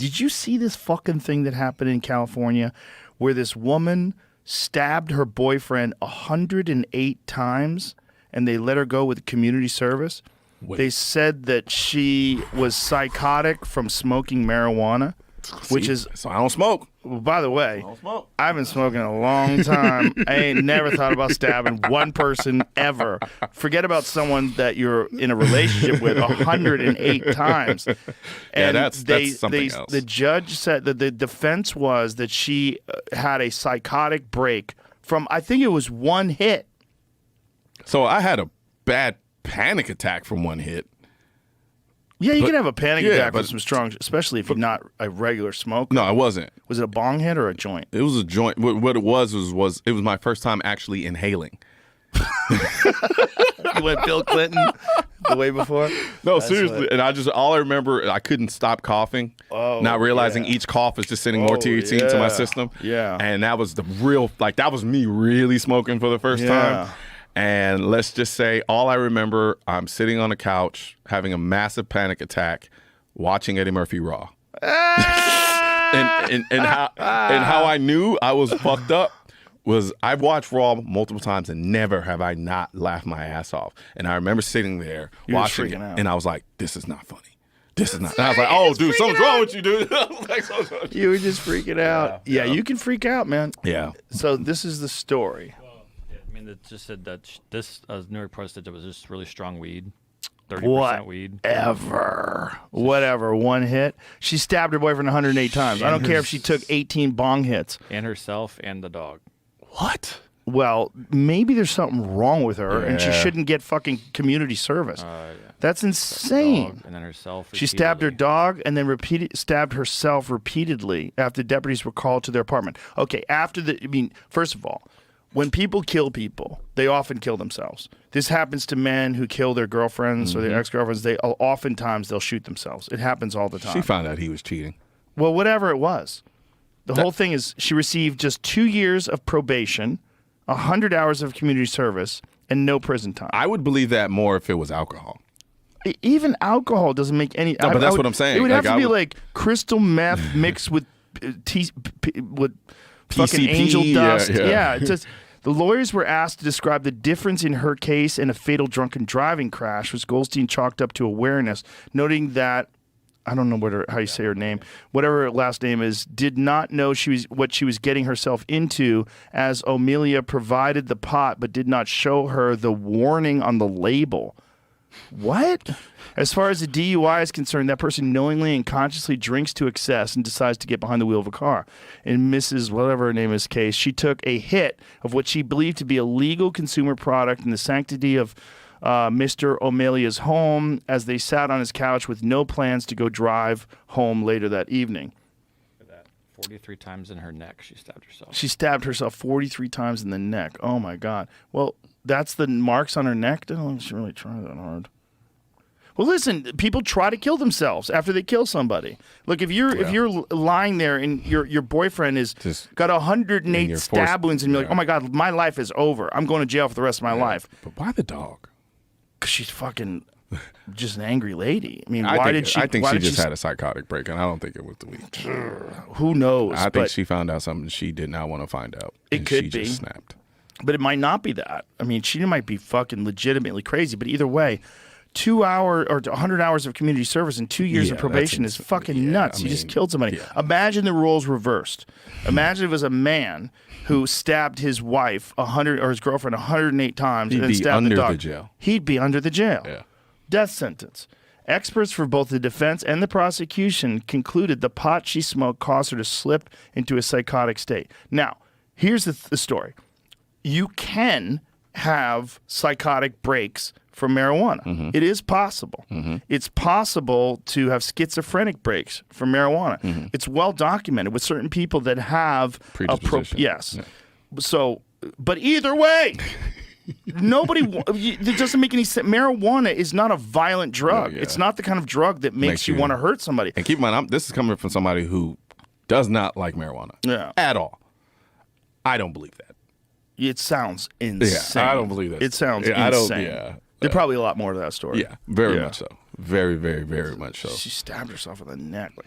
Did you see this fucking thing that happened in California where this woman stabbed her boyfriend 108 times and they let her go with community service? Wait. They said that she was psychotic from smoking marijuana, which is... So I don't smoke. Well, by the way, I've been smoking a long time. I ain't never thought about stabbing one person ever. Forget about someone that you're in a relationship with 108 times. And that's something else. The judge said that the defense was that she had a psychotic break from, I think it was one hit. So I had a bad panic attack from one hit. Yeah, you can have a panic attack with some strong, especially if you're not a regular smoker. No, I wasn't. Was it a bong hit or a joint? It was a joint. What it was it was my first time actually inhaling. You went Bill Clinton the way before? No, seriously. And all I remember, I couldn't stop coughing. Not realizing each cough is just sending more THC into my system. Yeah. And that was that was me really smoking for the first time. And let's just say, all I remember, I'm sitting on a couch having a massive panic attack, watching Eddie Murphy Raw. and how I knew I was fucked up was I've watched Raw multiple times and never have I not laughed my ass off. And I remember sitting there watching it, and I was like, "This is not funny. This is not." And I was like, "Oh, dude, something's wrong with you, dude." You were just freaking out. Yeah, you can freak out, man. Yeah. So this is the story. It just said that this New York Post said it was just really strong weed, 30% weed. Whatever, one hit. She stabbed her boyfriend 108 times. I don't care if she took 18 bong hits. And herself and the dog. What? Well, maybe there's something wrong with her, and she shouldn't get fucking community service. That's insane. And then herself. She stabbed her dog and then stabbed herself repeatedly after deputies were called to their apartment. Okay, first of all, when people kill people, they often kill themselves. This happens to men who kill their girlfriends or their ex-girlfriends. Oftentimes they'll shoot themselves. It happens all the time. She found out he was cheating. Well, whatever it was. The whole thing is she received just 2 years of probation, 100 hours of community service, and no prison time. I would believe that more if it was alcohol. Even alcohol doesn't make any... No, but that's what I'm saying. It would have to be like crystal meth mixed with fucking angel dust. Yeah, it's just... The lawyers were asked to describe the difference in her case and a fatal drunken driving crash, which Goldstein chalked up to awareness, noting that, I don't know how you say her name, whatever her last name is, did not know what she was getting herself into, as O'Melia provided the pot but did not show her the warning on the label. What? As far as the DUI is concerned, that person knowingly and consciously drinks to excess and decides to get behind the wheel of a car. In Mrs. whatever her name is case, she took a hit of what she believed to be a legal consumer product in the sanctity of Mr. O'Melia's home as they sat on his couch with no plans to go drive home later that evening. 43 times in her neck, she stabbed herself. She stabbed herself 43 times in the neck. Oh, my God. Well, that's the marks on her neck? I don't think she really tried that hard. Well, listen, people try to kill themselves after they kill somebody. Look, if you're lying there and your boyfriend has got 108 stab wounds and you're like, oh, my God, my life is over. I'm going to jail for the rest of my life. But why the dog? Because she's fucking just an angry lady. I mean, I think she just had a psychotic break, and I don't think it was the weed. Who knows? I think she found out something she did not want to find out. It could be. She just snapped. But it might not be that. I mean, she might be fucking legitimately crazy. But either way, 2 hour or 100 hours of community service and 2 years of probation is fucking nuts. You just killed somebody. Yeah. Imagine the roles reversed. Imagine if it was a man who stabbed his wife 100 or his girlfriend 108 times and then stabbed the dog. Jail. He'd be under the jail. Yeah. Death sentence. Experts for both the defense and the prosecution concluded the pot she smoked caused her to slip into a psychotic state. Now, here's the story. You can have psychotic breaks from marijuana. Mm-hmm. It is possible. Mm-hmm. It's possible to have schizophrenic breaks from marijuana. Mm-hmm. It's well documented with certain people that have predisposition. Yes. Yeah. So, but either way, it doesn't make any sense. Marijuana is not a violent drug. It's not the kind of drug that makes you want to hurt somebody. And keep in mind, this is coming from somebody who does not like marijuana at all. I don't believe that. It sounds insane. Yeah, I don't believe that. It sounds insane. There's probably a lot more to that story. Yeah, very much so. Very, very, very much so. She stabbed herself in the neck. Like,